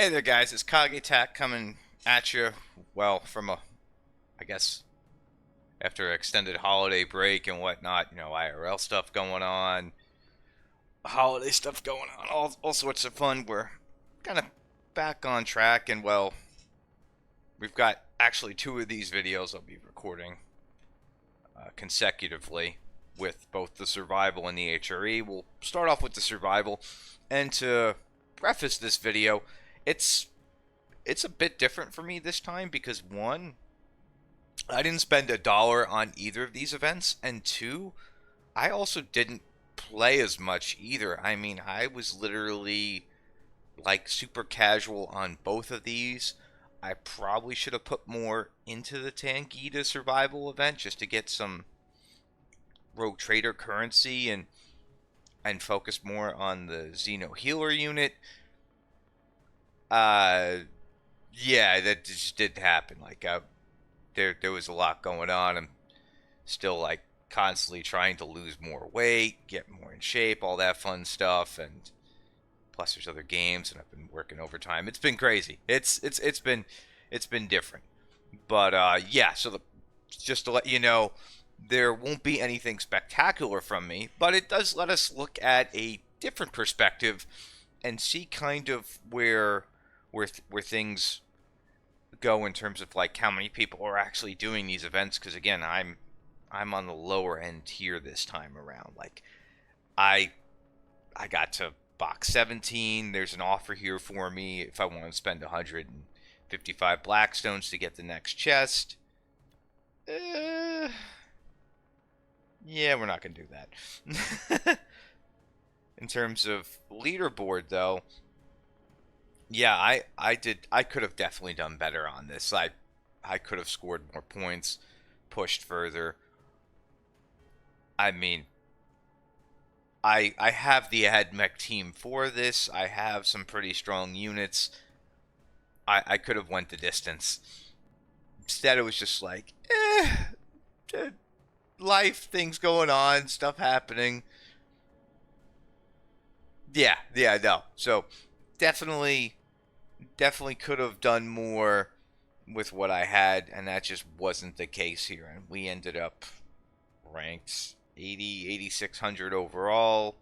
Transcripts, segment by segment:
Hey there, guys. It's Kage Tech coming at you. Well, I guess, after an extended holiday break and whatnot, IRL stuff going on, holiday stuff going on, all sorts of fun. We're kind of back on track, and well, we've got actually two of these videos I'll be recording consecutively with both the survival and the HRE. We'll start off with the survival, and to preface this video, it's it's a bit different for me this time because one, I didn't spend $1 on either of these events, and two, I also didn't play as much either. I mean, I was literally like super casual on both of these. I probably should have put more into the Tangita survival event just to get some rogue trader currency and focus more on the Xeno healer unit. Uh, yeah, that just did happen. Like, there was a lot going on. I'm still like constantly trying to lose more weight, get more in shape, all that fun stuff, and plus there's other games, and I've been working overtime. It's been crazy. It's been different. But yeah, so just to let you know, there won't be anything spectacular from me, but it does let us look at a different perspective and see kind of where things go in terms of like how many people are actually doing these events. Because again, I'm on the lower end tier this time around. Like I I got to box 17. There's an offer here for me if I want to spend 155 Blackstones to get the next chest. Uh, yeah, we're not gonna do that. In terms of leaderboard, though, yeah, I could have definitely done better on this. I could have scored more points, pushed further. I mean, I have the ad mech team for this. I have some pretty strong units. I could have went the distance. Instead, it was just like, life, things going on, stuff happening. Yeah, no. So definitely, definitely could have done more with what I had, and that just wasn't the case here. And we ended up ranked 80, 8600 overall.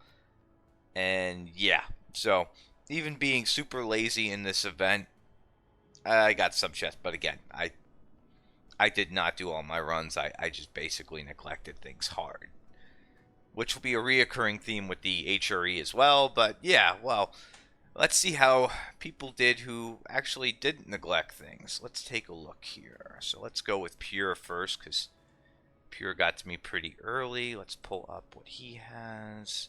And yeah, so even being super lazy in this event, I got some chests. But again, I did not do all my runs. I just basically neglected things hard, which will be a reoccurring theme with the HRE as well. But yeah, well, let's see how people did who actually didn't neglect things. Let's take a look here. So let's go with Pure first, because Pure got to me pretty early. Let's pull up what he has.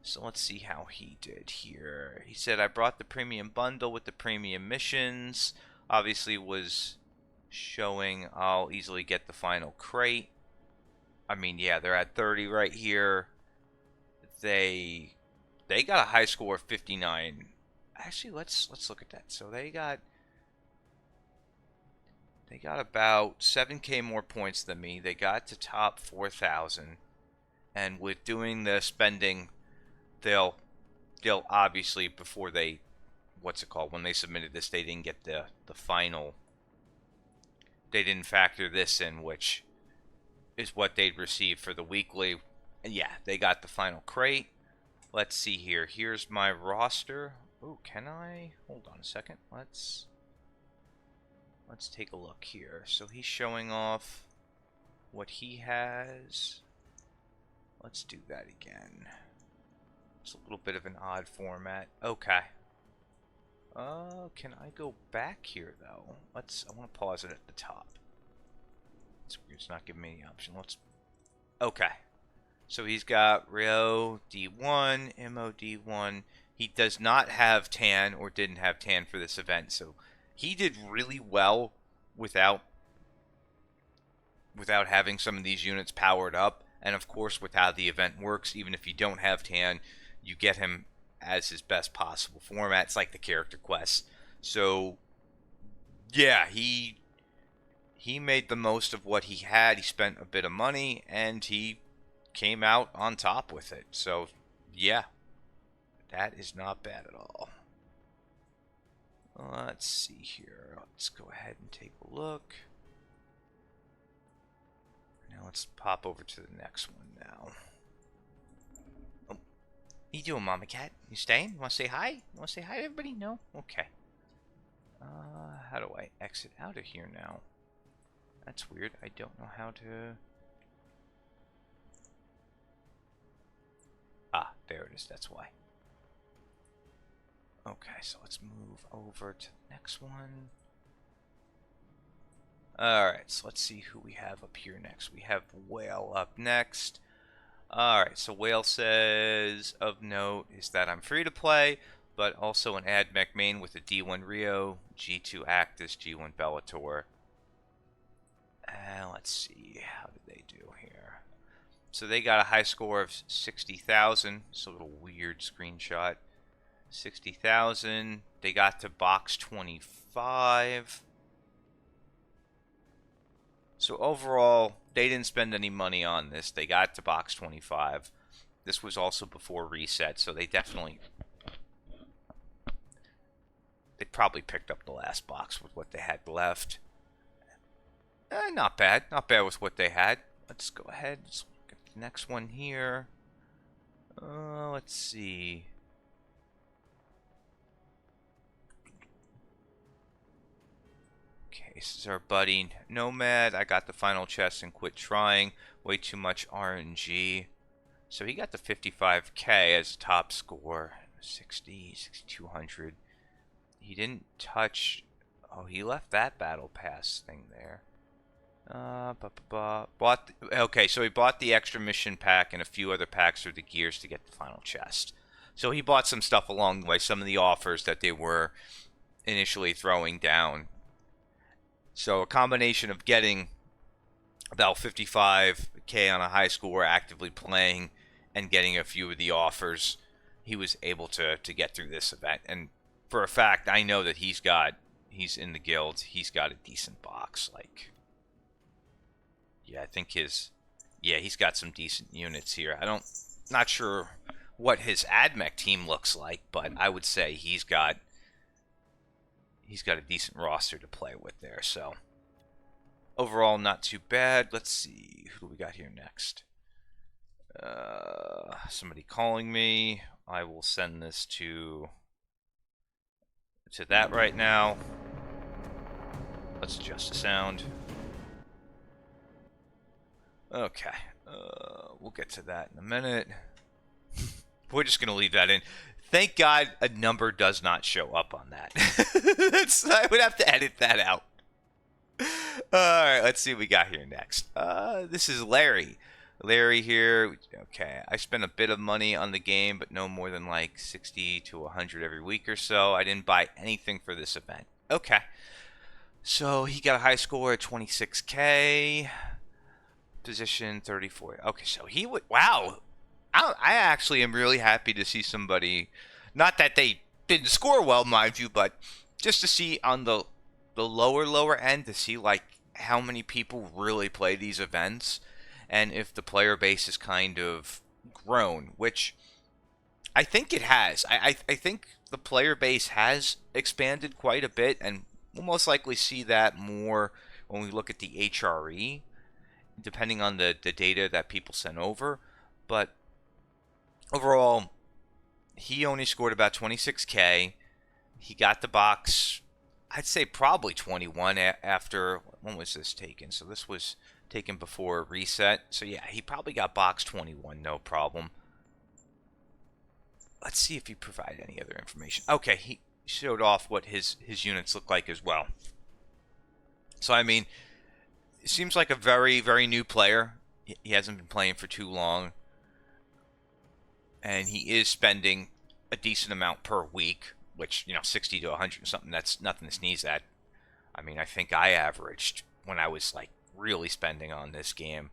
So let's see how he did here. He said, I brought the premium bundle with the premium missions. Obviously was showing I'll easily get the final crate. I mean, yeah, they're at 30 right here. They got a high score of 59. Actually, let's look at that. So they got about 7k more points than me. They got to top 4,000. And with doing the spending, they'll obviously, before they, what's it called, when they submitted this, they didn't get the final, they didn't factor this in, which is what they'd receive for the weekly. And yeah, they got the final crate. Let's see here. Here's my roster. Oh, can I? Hold on a second. Let's take a look here. So he's showing off what he has. Let's do that again. It's a little bit of an odd format. Okay. Can I go back here though? I want to pause it at the top. It's not giving me any option. Okay. So he's got Rio D1, MOD1. He does not have Tan, or didn't have Tan for this event, so he did really well without having some of these units powered up. And of course, with how the event works, even if you don't have Tan, you get him as his best possible format. It's like the character quests. So yeah, he made the most of what he had. He spent a bit of money, and he came out on top with it. So yeah, that is not bad at all. Let's see here. Let's go ahead and take a look. Now let's pop over to the next one now. Oh, how you doing, Mama Cat? You staying? You want to say hi? You want to say hi to everybody? No? Okay. How do I exit out of here now? That's weird. I don't know how to... Ah, there it is. That's why. Okay, so let's move over to the next one. Alright, so let's see who we have up here next. We have Whale up next. Alright, so Whale says, of note is that I'm free to play, but also an ad mech main with a D1 Rio, G2 Actus, G1 Bellator. And let's see, how did they do here? So they got a high score of 60,000. It's a little weird screenshot. 60,000. They got to box 25. So overall, they didn't spend any money on this. They got to box 25. This was also before reset, so they probably picked up the last box with what they had left. Not bad. Not bad with what they had. Let's go ahead. Let's look at the next one here. Let's see. Okay, this is our buddy Nomad. I got the final chest and quit trying. Way too much RNG. So he got the 55k as top score. 60, 6,200. He didn't touch... Oh, he left that battle pass thing there. Okay, so he bought the extra mission pack and a few other packs for the gears to get the final chest. So he bought some stuff along the way, some of the offers that they were initially throwing down. So a combination of getting about 55k on a high score, actively playing, and getting a few of the offers, he was able to get through this event. And for a fact, I know that he's in the guild, he's got a decent box. Like, yeah, I think he's got some decent units here. Not sure what his AdMech team looks like, but I would say he's got a decent roster to play with there. So overall, not too bad. Let's see, who do we got here next? Somebody calling me. I will send this to that right now. Let's adjust the sound. Okay, we'll get to that in a minute. We're just going to leave that in. Thank God a number does not show up on that. I would have to edit that out. Alright, let's see what we got here next. This is Larry. Larry here. Okay, I spent a bit of money on the game, but no more than like 60 to 100 every week or so. I didn't buy anything for this event. Okay. So he got a high score at 26k. Position 34. Okay, so he would... Wow. I actually am really happy to see somebody... Not that they didn't score well, mind you, but just to see on the lower end, to see like how many people really play these events, and if the player base is kind of grown, which I think it has. I think the player base has expanded quite a bit, and we'll most likely see that more when we look at the HRE, depending on the data that people send over. But overall, he only scored about 26k. He got the box, I'd say probably 21 after... When was this taken? So this was taken before reset. So yeah, he probably got box 21, no problem. Let's see if he provided any other information. Okay, he showed off what his units look like as well. So I mean, it seems like a very, very new player. He hasn't been playing for too long. And he is spending a decent amount per week, which, 60 to 100 or something, that's nothing to sneeze at. I mean, I think I averaged, when I was, like, really spending on this game,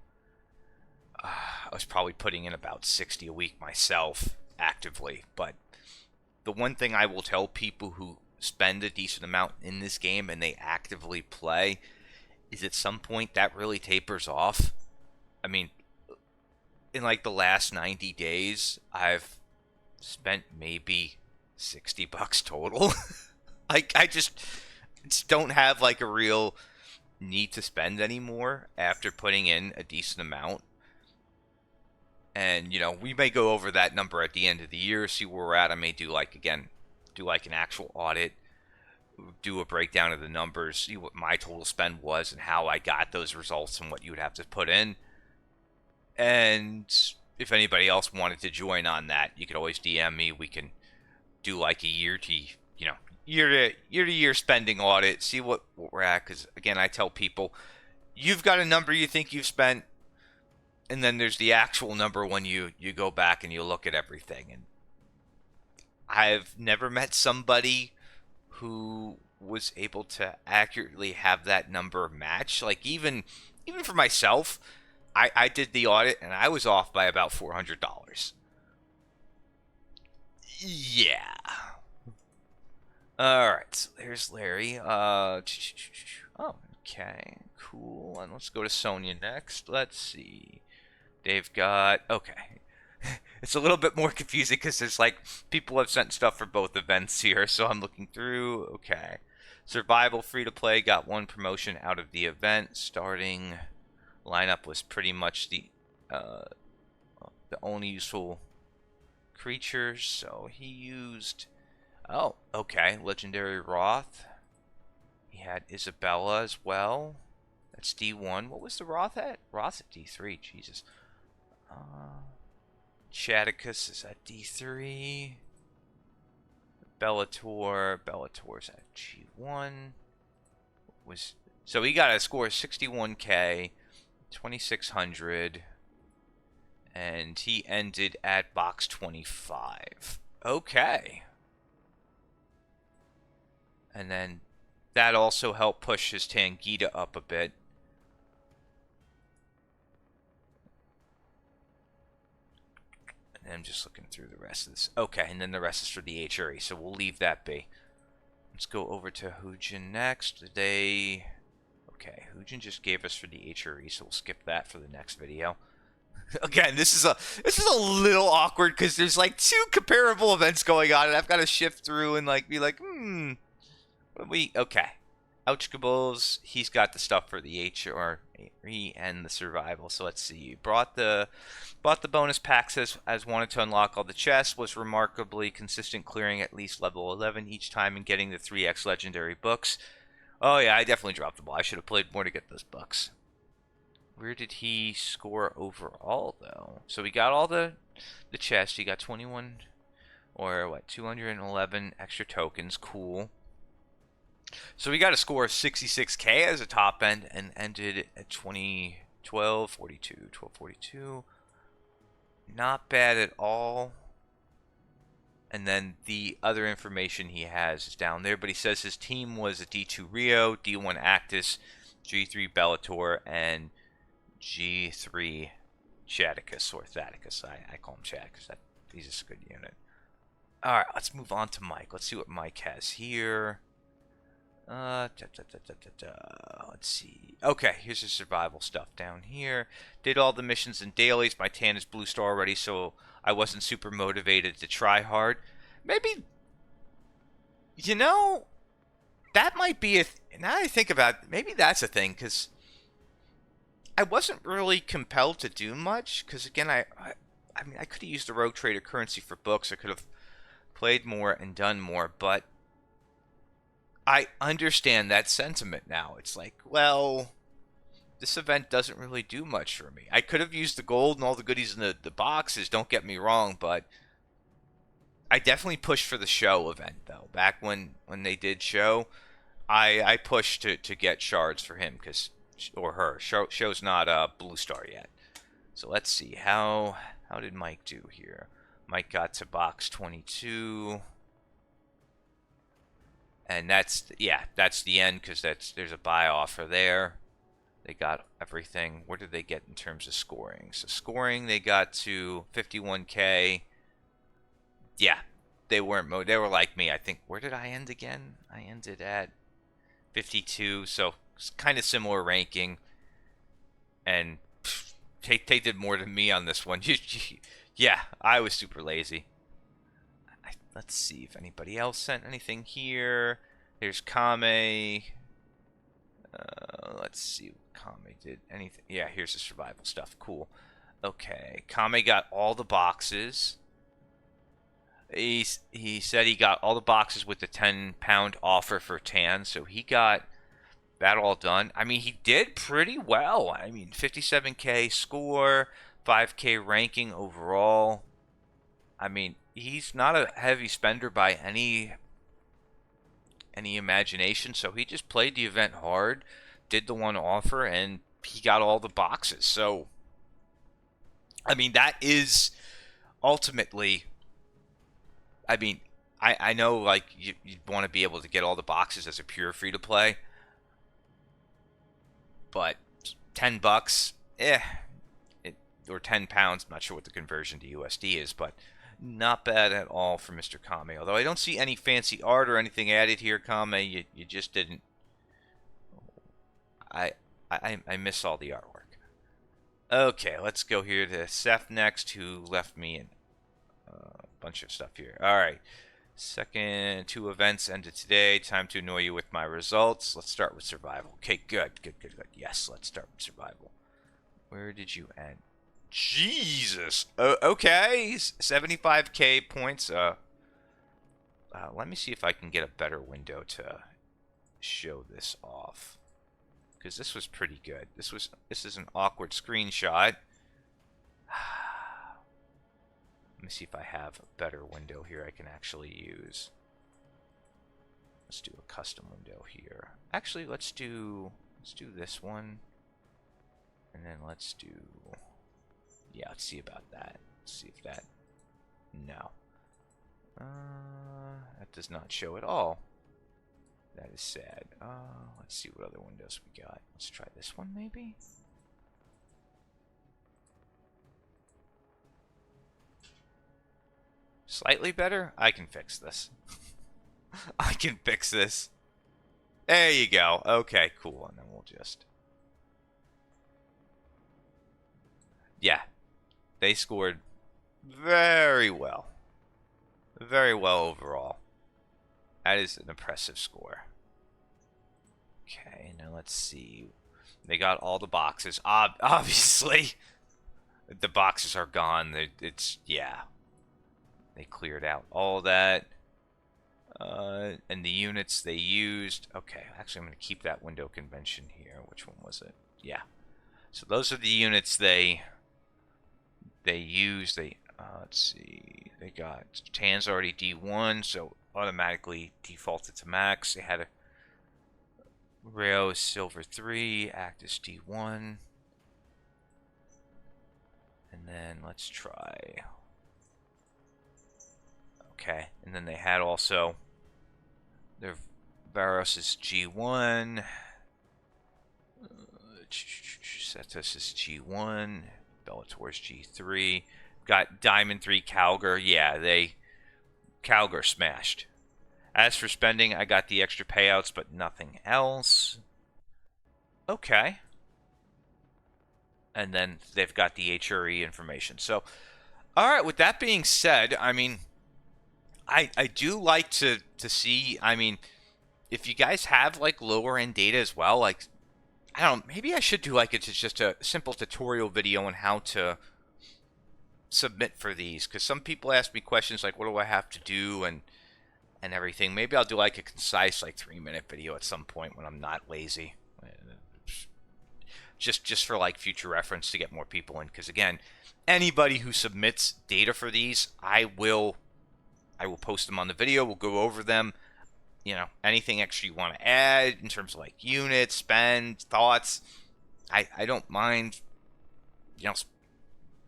I was probably putting in about 60 a week myself, actively. But the one thing I will tell people who spend a decent amount in this game and they actively play is at some point that really tapers off. I mean, in like the last 90 days, I've spent maybe $60 total Like, I just don't have like a real need to spend anymore after putting in a decent amount. And, we may go over that number at the end of the year, see where we're at. I may do like, again, do like an actual audit, do a breakdown of the numbers, see what my total spend was and how I got those results and what you would have to put in. And if anybody else wanted to join on that, you could always DM me. We can do like a year to year spending audit, see what we're at. Because again, I tell people, you've got a number you think you've spent, and then there's the actual number when you go back and you look at everything. And I've never met somebody who was able to accurately have that number match. Like, even for myself, I did the audit and I was off by about $400. Yeah. All right, so there's Larry. Oh, okay, cool. And let's go to Sonia next. Let's see. They've got, okay. It's a little bit more confusing because there's like people have sent stuff for both events here, so I'm looking through. Okay. Survival free to play got one promotion out of the event. Starting lineup was pretty much the only useful creatures, so he used, oh, okay, Legendary Roth. He had Isabella as well. That's D1. What was the Roth at? Roth's at D3. Jesus. Tacticus is at D3. Bellator's at G1. So he got a score of 61k, 2600, and he ended at box 25. Okay. And then that also helped push his Tangita up a bit. And I'm just looking through the rest of this. Okay, and then the rest is for the HRE, so we'll leave that be. Let's go over to Hujin next. Okay, Hujin just gave us for the HRE, so we'll skip that for the next video. Again, this is a little awkward because there's like two comparable events going on, and I've got to shift through and like be like, okay. Ouchkables, he's got the stuff for the HRE and the survival. So let's see. Bought the bonus packs as wanted to unlock all the chests. Was remarkably consistent, clearing at least level 11 each time and getting the 3x legendary books. Oh yeah, I definitely dropped the ball. I should have played more to get those books. Where did he score overall though? So he got all the chests. He got 21 or what? 211 extra tokens. Cool. So we got a score of 66k as a top end and ended at 1242. Not bad at all. And then the other information he has is down there, but he says his team was a D2 Rio, D1 Actus, G3 Bellator, and G3 Tacticus, or Tacticus. I call him Tacticus. He's just a good unit. Alright, let's move on to Mike. Let's see what Mike has here. Let's see. Okay, here's the survival stuff down here. Did all the missions and dailies. My tan is blue star already, so I wasn't super motivated to try hard. Maybe, that might be now that I think about it, maybe that's a thing, because I wasn't really compelled to do much, because again, I mean, I could have used the Rogue Trader currency for books. I could have played more and done more, but I understand that sentiment now. It's like, well, this event doesn't really do much for me. I could have used the gold and all the goodies in the boxes, don't get me wrong, but I definitely pushed for the show event, though. Back when they did show, I pushed to get shards for him, or her. Show's not blue star yet. So let's see, how did Mike do here? Mike got to box 22. And that's the end, because there's a buy offer there. They got everything. What did they get in terms of scoring? So scoring, they got to 51k. Yeah, they weren't. They were like me. I think. Where did I end again? I ended at 52. So it's kind of similar ranking. And they did more than me on this one. Yeah, I was super lazy. Let's see if anybody else sent anything here. Here's Kame. Let's see what Kame did. Anything? Yeah, here's the survival stuff. Cool. Okay, Kame got all the boxes. He said he got all the boxes with the 10-pound offer for tan, so he got that all done. I mean, he did pretty well. I mean, 57K score, 5K ranking overall. I mean, he's not a heavy spender by any imagination, so he just played the event hard, did the one offer, and he got all the boxes. So, I mean, that is ultimately, I mean, I know, like, you'd want to be able to get all the boxes as a pure free-to-play, but $10, or 10 pounds, I'm not sure what the conversion to USD is, but not bad at all for Mr. Kame. Although I don't see any fancy art or anything added here, Kame. You just didn't. I miss all the artwork. Okay, let's go here to Seth next, who left me a bunch of stuff here. All right. Second 2 events ended today. Time to annoy you with my results. Let's start with survival. Okay, good. Yes, let's start with survival. Where did you end? Jesus. Okay, 75K points. Let me see if I can get a better window to show this off, because this was pretty good. This is an awkward screenshot. Let me see if I have a better window here I can actually use. Let's do a custom window here. Actually, let's do this one, and then let's do. Yeah, let's see about that. Let's see if that. No. That does not show at all. That is sad. Let's see what other windows we got. Let's try this one, maybe? Slightly better? I can fix this. I can fix this. There you go. Okay, cool. And then we'll just. Yeah. They scored very well. Very well overall. That is an impressive score. Okay, now let's see. They got all the boxes. Obviously, the boxes are gone. Yeah. They cleared out all that. And the units they used. Okay, actually, I'm going to keep that window convention here. Which one was it? Yeah. So those are the units they used. Let's see. They got Tan's already D1, so automatically defaulted to max. They had a Rayo Silver 3, Actus D1. And then let's try. Okay, and then they had also their Varos is G1, Cetus is G1, Bellator's G3, got Diamond 3 Calgar. Yeah, Calgar smashed. As for spending, I got the extra payouts, but nothing else. Okay. And then they've got the HRE information. So, all right, with that being said, I mean, I do like to see, I mean, if you guys have, like, lower end data as well, like, I don't know, maybe I should do, like, it's just a simple tutorial video on how to submit for these, because some people ask me questions like, what do I have to do, and everything. Maybe I'll do, like, a concise, like, 3-minute video at some point when I'm not lazy. Just for, like, future reference to get more people in, because, again, anybody who submits data for these, I will post them on the video. We'll go over them. You know, anything extra you want to add in terms of, like, units, spend, thoughts, I don't mind, you know,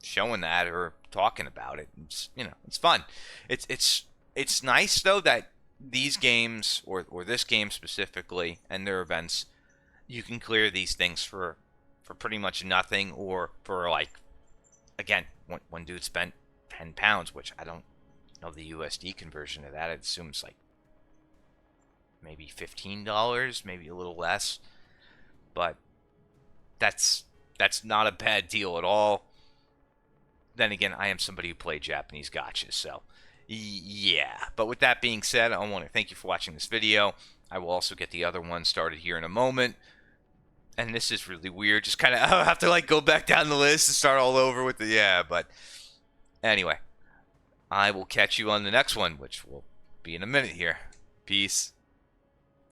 showing that or talking about it. It's, you know, it's fun. It's nice, though, that these games, or this game specifically, and their events, you can clear these things for pretty much nothing, or for, like, again, one dude spent 10 pounds, which I don't know the USD conversion of that. It assumes, like, maybe $15, maybe a little less, but that's not a bad deal at all. Then again, I am somebody who played Japanese gotchas, so yeah. But with that being said, I want to thank you for watching this video. I will also get the other one started here in a moment. And this is really weird. Just kind of I'll have to like go back down the list and start all over with the but anyway, I will catch you on the next one, which will be in a minute here. Peace.